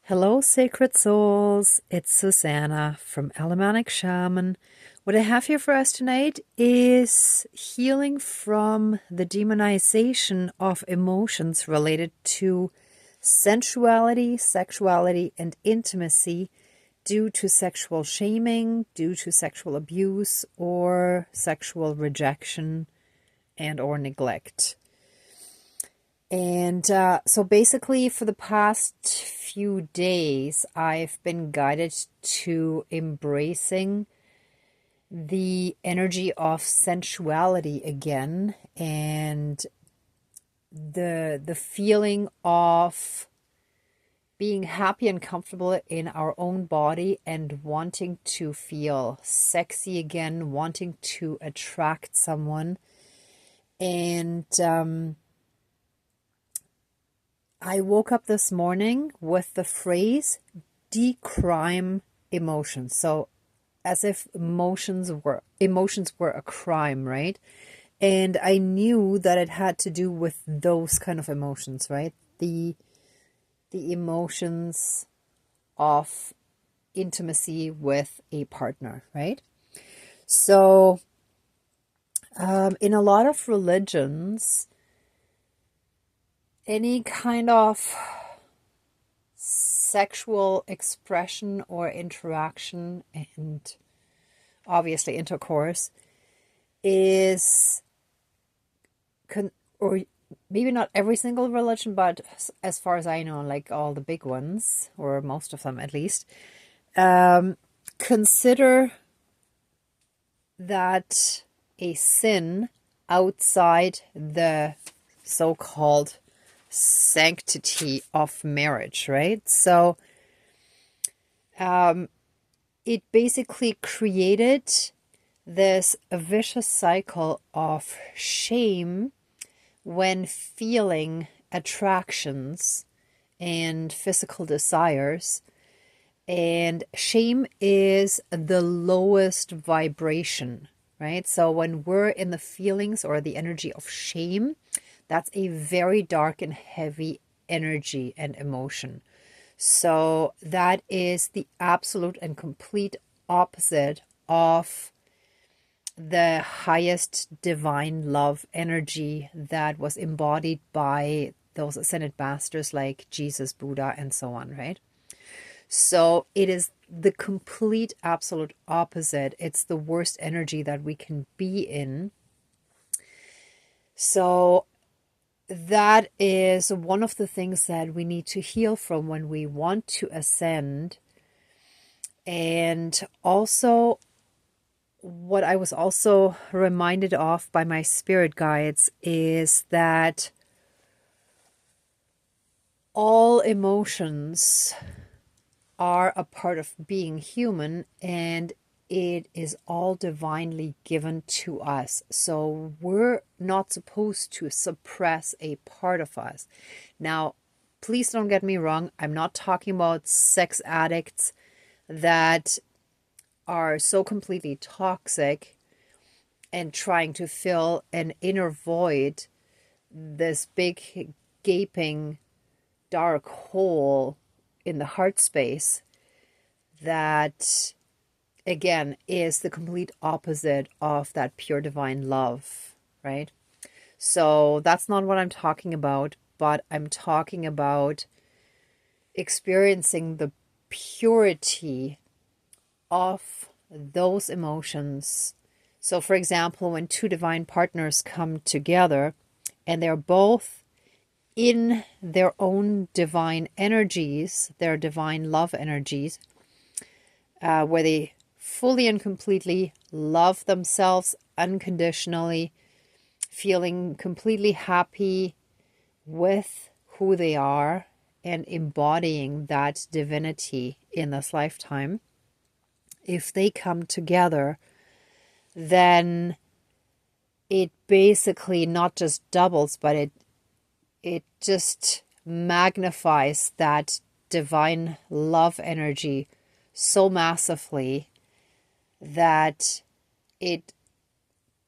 Hello, sacred souls. It's Susanna from Alamanic Shaman. What I have here for us tonight is healing from the demonization of emotions related to sensuality, sexuality, and intimacy due to sexual shaming, due to sexual abuse, or sexual rejection and or neglect. And so basically for the past few days, I've been guided to embracing the energy of sensuality again, and the feeling of being happy and comfortable in our own body and wanting to feel sexy again, wanting to attract someone. And I woke up this morning with the phrase decrime emotions. So as if emotions were a crime, right? And I knew that it had to do with those kind of emotions, right? The emotions of intimacy with a partner, right? So in a lot of religions, any kind of sexual expression or interaction and obviously intercourse is, or maybe not every single religion, but as far as I know, like all the big ones, or most of them at least, consider that a sin outside the so-called sanctity of marriage, right? So it basically created this vicious cycle of shame when feeling attractions and physical desires. And shame is the lowest vibration, right? So when we're in the feelings or the energy of shame, that's a very dark and heavy energy and emotion. So that is the absolute and complete opposite of the highest divine love energy that was embodied by those ascended masters like Jesus, Buddha, and so on, right? So it is the complete absolute opposite. It's the worst energy that we can be in. So that is one of the things that we need to heal from when we want to ascend. And also, what I was also reminded of by my spirit guides is that all emotions are a part of being human, and it is all divinely given to us. So we're not supposed to suppress a part of us. Now, please don't get me wrong. I'm not talking about sex addicts that are so completely toxic and trying to fill an inner void, this big gaping dark hole in the heart space that again is the complete opposite of that pure divine love, right? So that's not what I'm talking about, but I'm talking about experiencing the purity of those emotions. So for example, when two divine partners come together and they're both in their own divine energies, their divine love energies, where they fully and completely love themselves unconditionally, feeling completely happy with who they are and embodying that divinity in this lifetime. If they come together, then it basically not just doubles, but it just magnifies that divine love energy so massively that it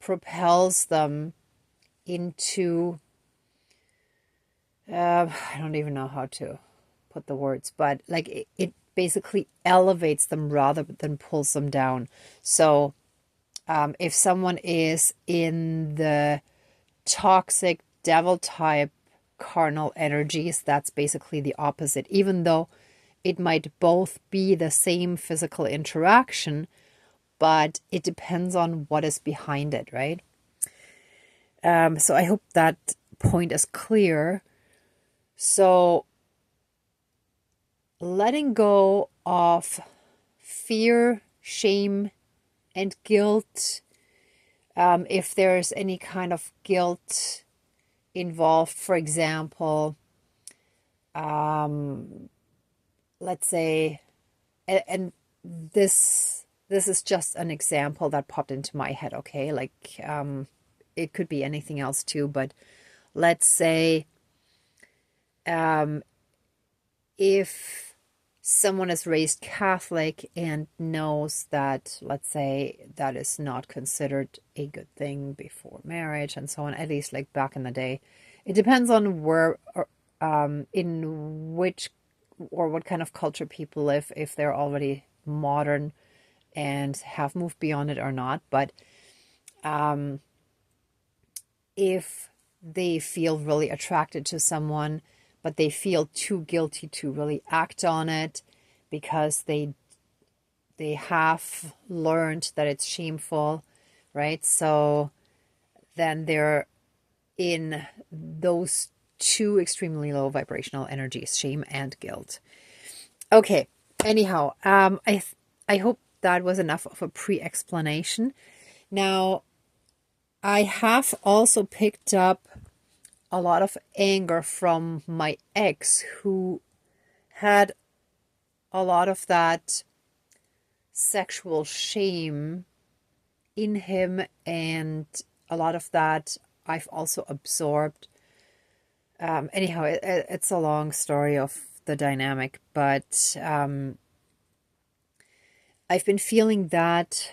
propels them into, I don't even know how to put the words, but like it basically elevates them rather than pulls them down. So if someone is in the toxic devil type carnal energies, that's basically the opposite, even though it might both be the same physical interaction, but it depends on what is behind it, right? So I hope that point is clear. So letting go of fear, shame, and guilt, if there's any kind of guilt involved, for example, let's say, and this is just an example that popped into my head, okay? Like, it could be anything else too, but let's say, if someone is raised Catholic and knows that, let's say, that is not considered a good thing before marriage and so on, at least like back in the day, it depends on where, in which or what kind of culture people live, if they're already modern and have moved beyond it or not. But if they feel really attracted to someone, but they feel too guilty to really act on it because they have learned that it's shameful, right? So then they're in those two extremely low vibrational energies, shame and guilt. Okay, anyhow, I hope that was enough of a pre-explanation. Now, I have also picked up a lot of anger from my ex, who had a lot of that sexual shame in him, and a lot of that I've also absorbed. Anyhow, it's a long story of the dynamic, but I've been feeling that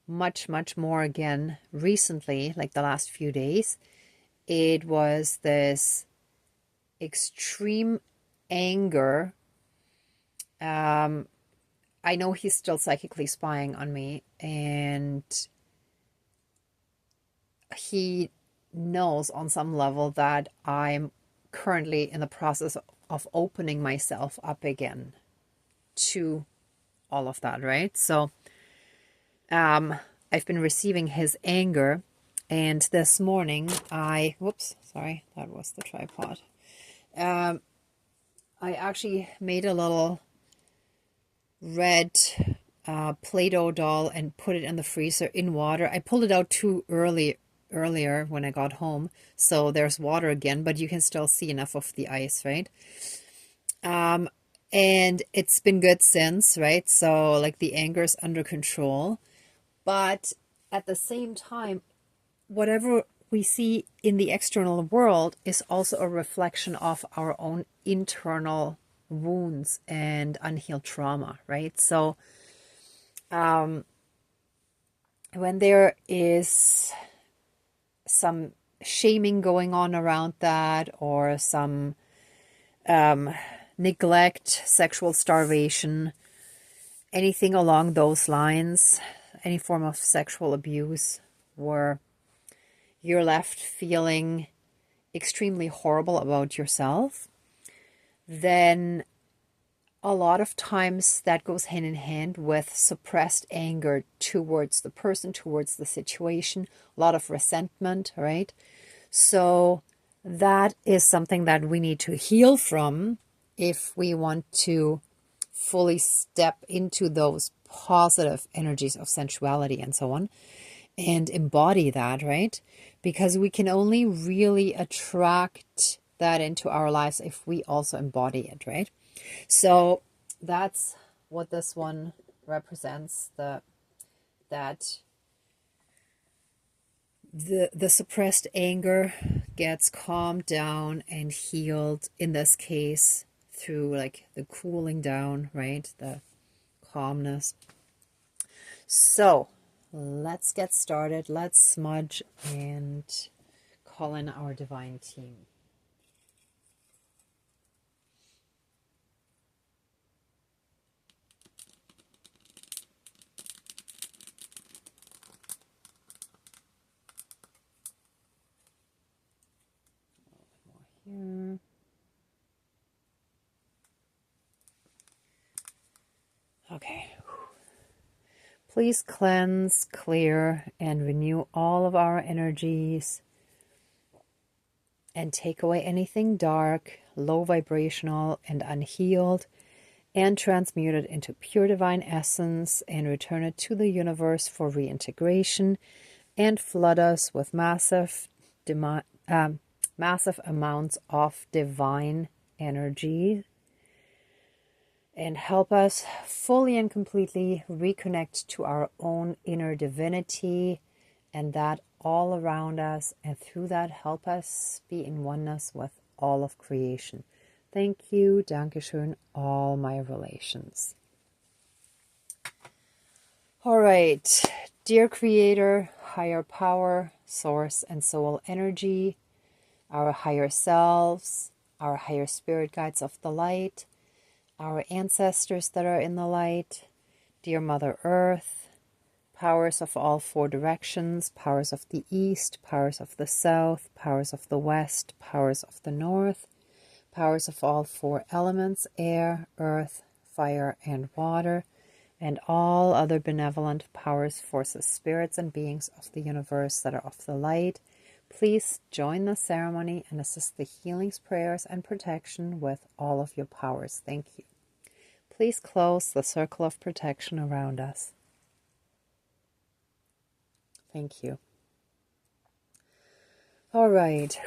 much more again recently, like the last few days. It was this extreme anger. I know he's still psychically spying on me, and he knows on some level that I'm currently in the process of opening myself up again to all of that, right? So I've been receiving his anger, and this morning whoops, sorry, that was the tripod. I actually made a little red Play-Doh doll and put it in the freezer in water. I pulled it out too earlier when I got home, so there's water again, but you can still see enough of the ice, right? And it's been good since, right? So like the anger is under control, but at the same time, whatever we see in the external world is also a reflection of our own internal wounds and unhealed trauma, right? So when there is some shaming going on around that, or some neglect, sexual starvation, anything along those lines, any form of sexual abuse, where you're left feeling extremely horrible about yourself, then a lot of times that goes hand in hand with suppressed anger towards the person, towards the situation, a lot of resentment, right? So that is something that we need to heal from if we want to fully step into those positive energies of sensuality and so on, and embody that, right? Because we can only really attract that into our lives if we also embody it, right? So that's what this one represents, that the suppressed anger gets calmed down and healed, in this case through like the cooling down, right? The calmness. So let's get started. Let's smudge and call in our divine team. Okay. Please cleanse, clear, and renew all of our energies. And take away anything dark, low vibrational, and unhealed, and transmute it into pure divine essence and return it to the universe for reintegration, and flood us with massive amounts of divine energy, and help us fully and completely reconnect to our own inner divinity and that all around us, and through that help us be in oneness with all of creation. Thank you, Dankeschön, all my relations. All right, dear Creator, higher power, source and soul energy, our higher selves, our higher spirit guides of the light, our ancestors that are in the light, dear Mother Earth, powers of all four directions, powers of the east, powers of the south, powers of the west, powers of the north, powers of all four elements, air, earth, fire, and water, and all other benevolent powers, forces, spirits, and beings of the universe that are of the light. Please join the ceremony and assist the healings, prayers, and protection with all of your powers. Thank you. Please close the circle of protection around us. Thank you. All right.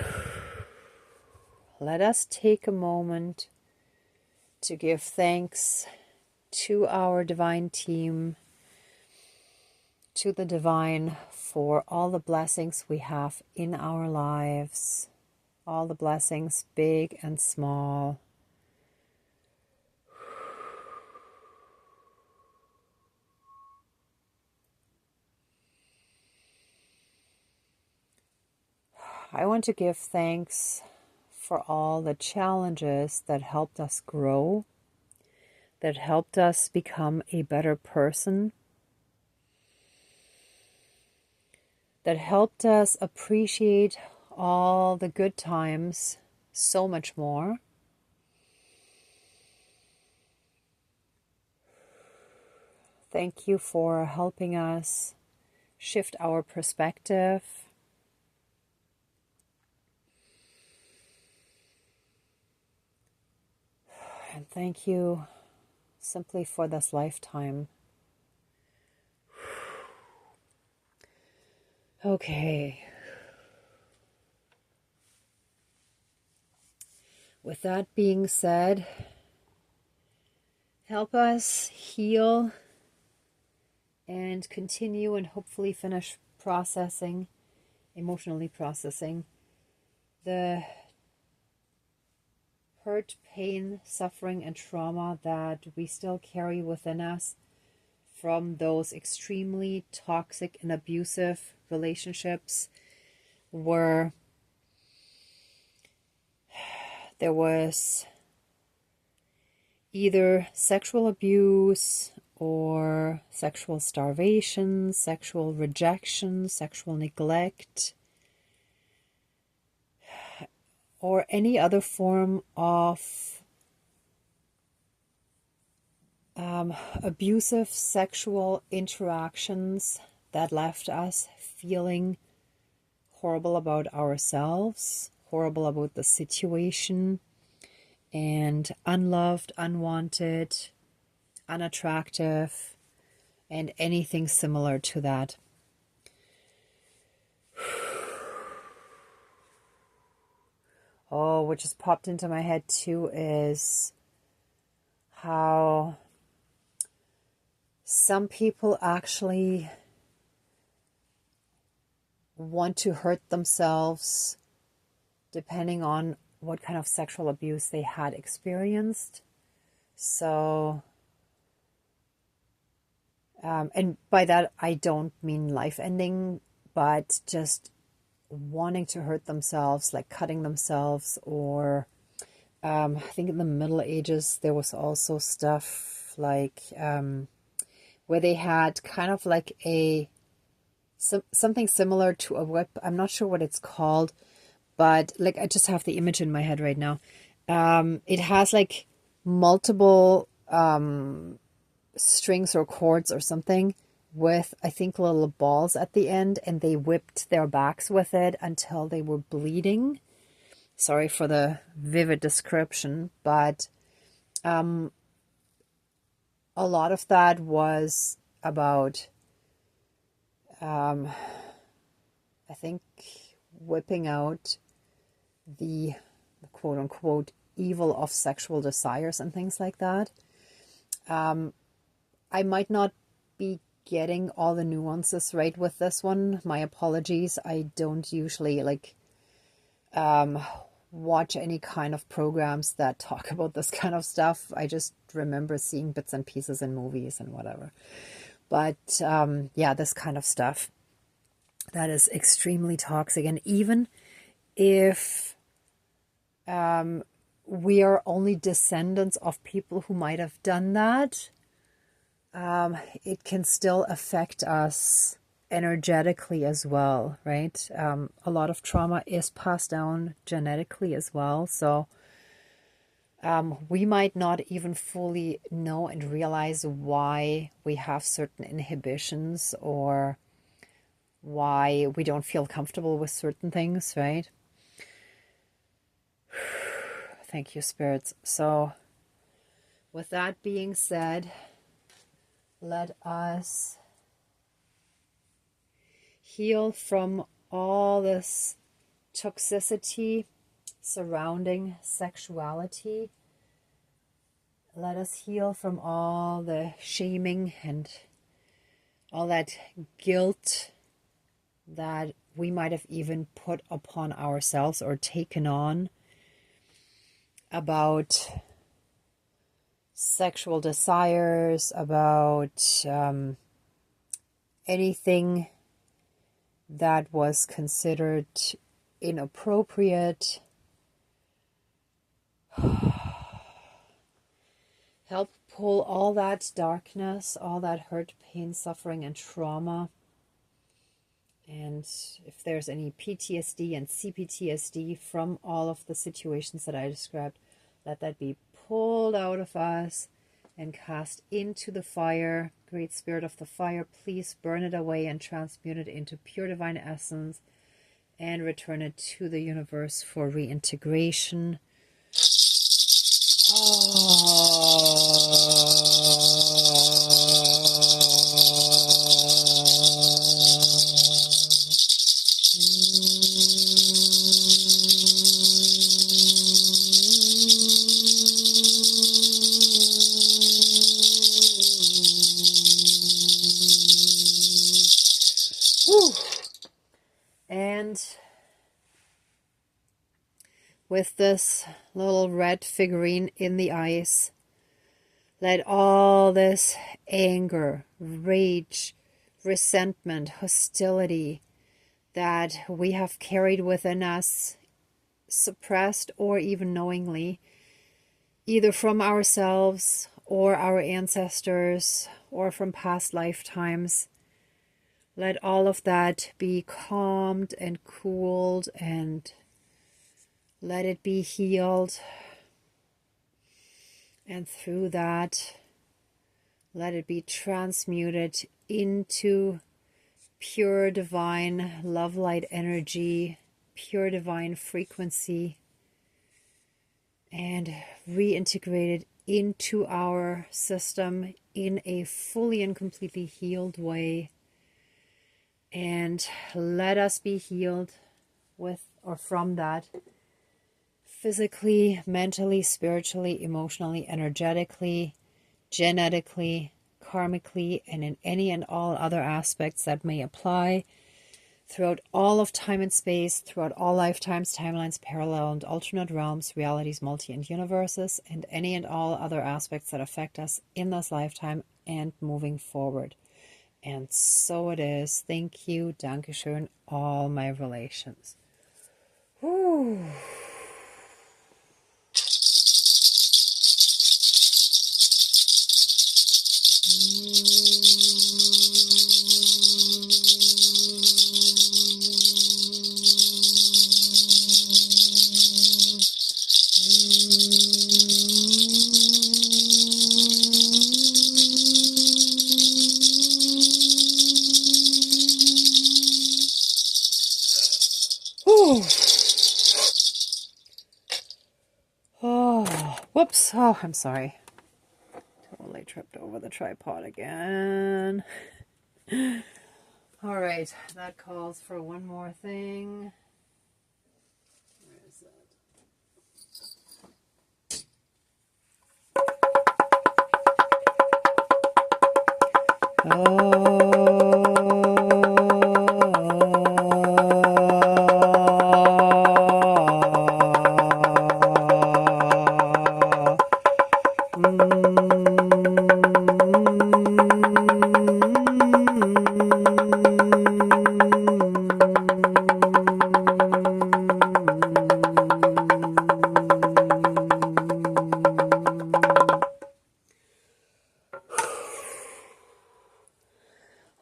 Let us take a moment to give thanks to our divine team, to the divine, for all the blessings we have in our lives, all the blessings, big and small. I want to give thanks for all the challenges that helped us grow, that helped us become a better person, that helped us appreciate all the good times so much more. Thank you for helping us shift our perspective. And thank you simply for this lifetime. Okay. With that being said, help us heal and continue and hopefully finish processing, emotionally processing the hurt, pain, suffering, and trauma that we still carry within us from those extremely toxic and abusive relationships where there was either sexual abuse or sexual starvation, sexual rejection, sexual neglect, or any other form of abusive sexual interactions that left us feeling horrible about ourselves, horrible about the situation, and unloved, unwanted, unattractive, and anything similar to that. Oh, what just popped into my head too is how some people actually want to hurt themselves depending on what kind of sexual abuse they had experienced. So, and by that I don't mean life-ending, but just wanting to hurt themselves, like cutting themselves, or I think in the Middle Ages there was also stuff like where they had kind of like something similar to a whip. I'm not sure what it's called, but like I just have the image in my head right now. It has like multiple strings or cords or something with, I think, little balls at the end, and they whipped their backs with it until they were bleeding. Sorry for the vivid description, but a lot of that was about, I think, whipping out the quote-unquote evil of sexual desires and things like that. I might not be getting all the nuances right with this one. My apologies. I don't usually watch any kind of programs that talk about this kind of stuff. I just remember seeing bits and pieces in movies and whatever. But yeah, this kind of stuff that is extremely toxic. And even if we are only descendants of people who might have done that, it can still affect us energetically as well, right? A lot of trauma is passed down genetically as well. So we might not even fully know and realize why we have certain inhibitions or why we don't feel comfortable with certain things, right? Thank you, spirits. So with that being said, let us heal from all this toxicity surrounding sexuality. Let us heal from all the shaming and all that guilt that we might have even put upon ourselves or taken on about sexual desires, about anything that was considered inappropriate. Help pull all that darkness, all that hurt, pain, suffering, and trauma. And if there's any PTSD and CPTSD from all of the situations that I described, let that be pulled out of us and cast into the fire. Great Spirit of the fire, please burn it away and transmute it into pure divine essence and return it to the universe for reintegration. And with this little red figurine in the ice, let all this anger, rage, resentment, hostility that we have carried within us, suppressed or even knowingly, either from ourselves or our ancestors or from past lifetimes, let all of that be calmed and cooled, and let it be healed. And through that, let it be transmuted into pure divine love light energy, pure divine frequency, and reintegrated into our system in a fully and completely healed way. And let us be healed with or from that, physically, mentally, spiritually, emotionally, energetically, genetically, karmically, and in any and all other aspects that may apply throughout all of time and space, throughout all lifetimes, timelines, parallel and alternate realms, realities, multi and universes, and any and all other aspects that affect us in this lifetime and moving forward. And so it is. Thank you. Dankeschön, all my relations. Whew. Oops. Oh, I'm sorry. Totally tripped over the tripod again. All right. That calls for one more thing. Where is that?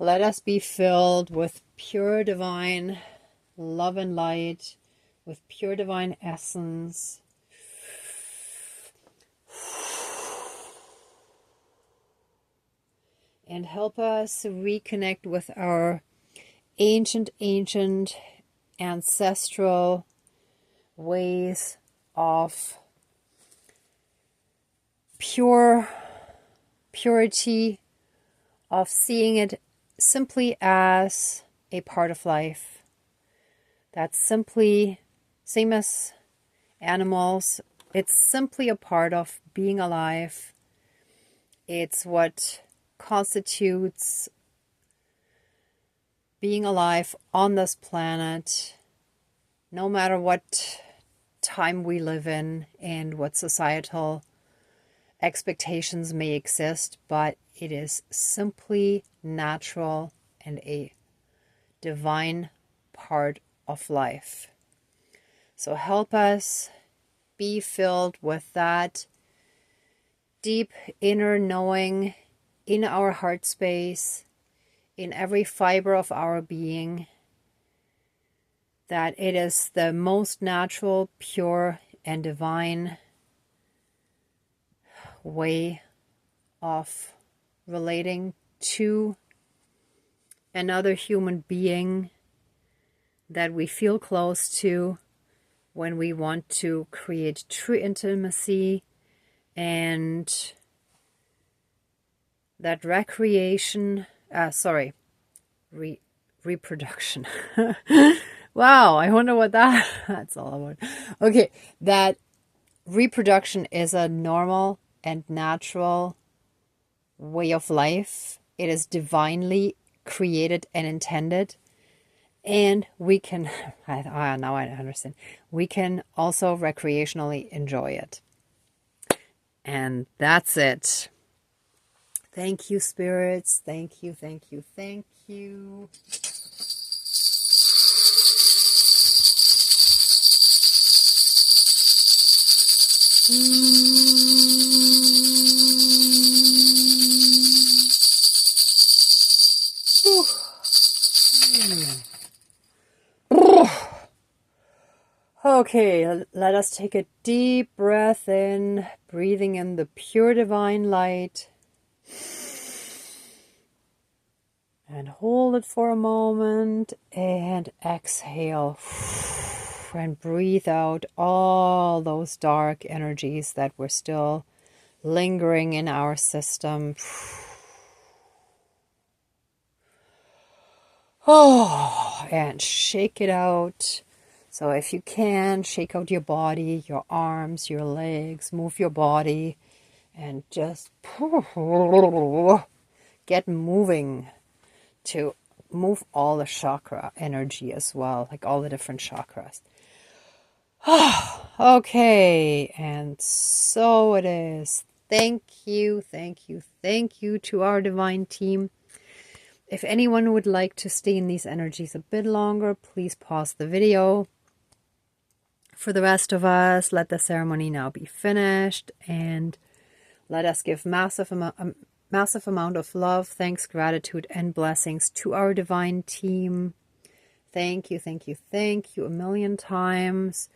Let us be filled with pure divine love and light, with pure divine essence. And help us reconnect with our ancient ancestral ways of purity, of seeing it simply as a part of life. That's simply, same as animals, it's simply a part of being alive. It's what constitutes being alive on this planet, no matter what time we live in and what societal expectations may exist, but it is simply natural and a divine part of life. So help us be filled with that deep inner knowing in our heart space, in every fiber of our being, that it is the most natural, pure, and divine way of relating to another human being that we feel close to when we want to create true intimacy, and that reproduction. Wow, I wonder what that's all about. Okay, that reproduction is a normal and natural way of life. It is divinely created and intended. And we can, now I understand, we can also recreationally enjoy it. And that's it. Thank you, spirits. Thank you, thank you, thank you. Okay, let us take a deep breath in, breathing in the pure divine light. And hold it for a moment and exhale. And breathe out all those dark energies that were still lingering in our system. Oh, and shake it out. So if you can, shake out your body, your arms, your legs, move your body, and just get moving to move all the chakra energy as well, like all the different chakras. Okay, and so it is. Thank you, thank you, thank you to our divine team. If anyone would like to stay in these energies a bit longer, please pause the video. For the rest of us, let the ceremony now be finished, and let us give massive amount of love, thanks, gratitude, and blessings to our divine team. Thank you, thank you, thank you a million times.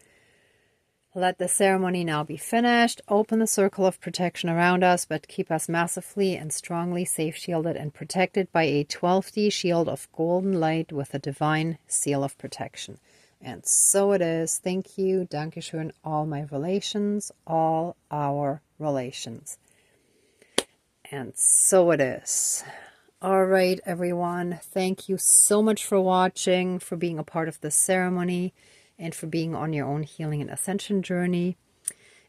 Let the ceremony now be finished. Open the circle of protection around us, but keep us massively and strongly safe, shielded, and protected by a 12D shield of golden light with a divine seal of protection. And so it is. Thank you. Dankeschön. All my relations, all our relations. And so it is. All right, everyone. Thank you so much for watching, for being a part of this ceremony, and for being on your own healing and ascension journey.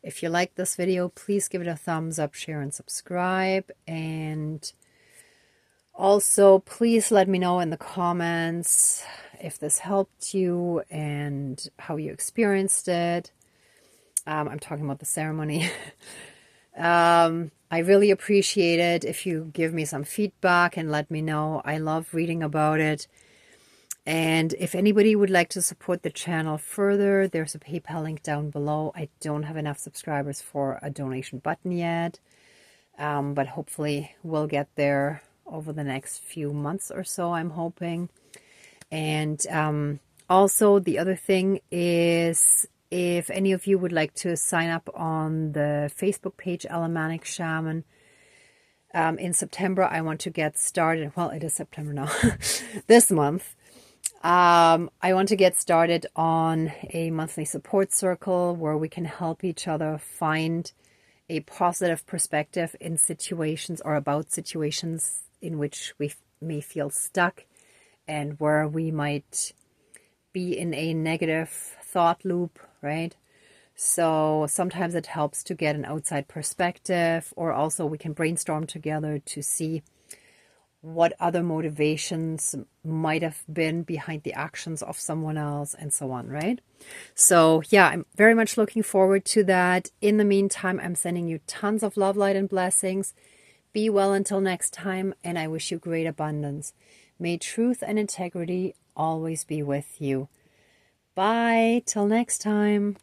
If you like this video, please give it a thumbs up, share, and subscribe. And also, please let me know in the comments if this helped you and how you experienced it. I'm talking about the ceremony. I really appreciate it if you give me some feedback and let me know. I love reading about it. And if anybody would like to support the channel further, there's a PayPal link down below. I don't have enough subscribers for a donation button yet, but hopefully we'll get there over the next few months or so, I'm hoping. And also the other thing is, if any of you would like to sign up on the Facebook page, Alamanic Shaman, in September, I want to get started. Well, it is September now, this month. I want to get started on a monthly support circle where we can help each other find a positive perspective in situations or about situations in which we may feel stuck and where we might be in a negative thought loop, right? So sometimes it helps to get an outside perspective, or also we can brainstorm together to see what other motivations might have been behind the actions of someone else and so on, right? So yeah, I'm very much looking forward to that. In the meantime, I'm sending you tons of love, light, and blessings. Be well until next time, and I wish you great abundance. May truth and integrity always be with you. Bye, till next time.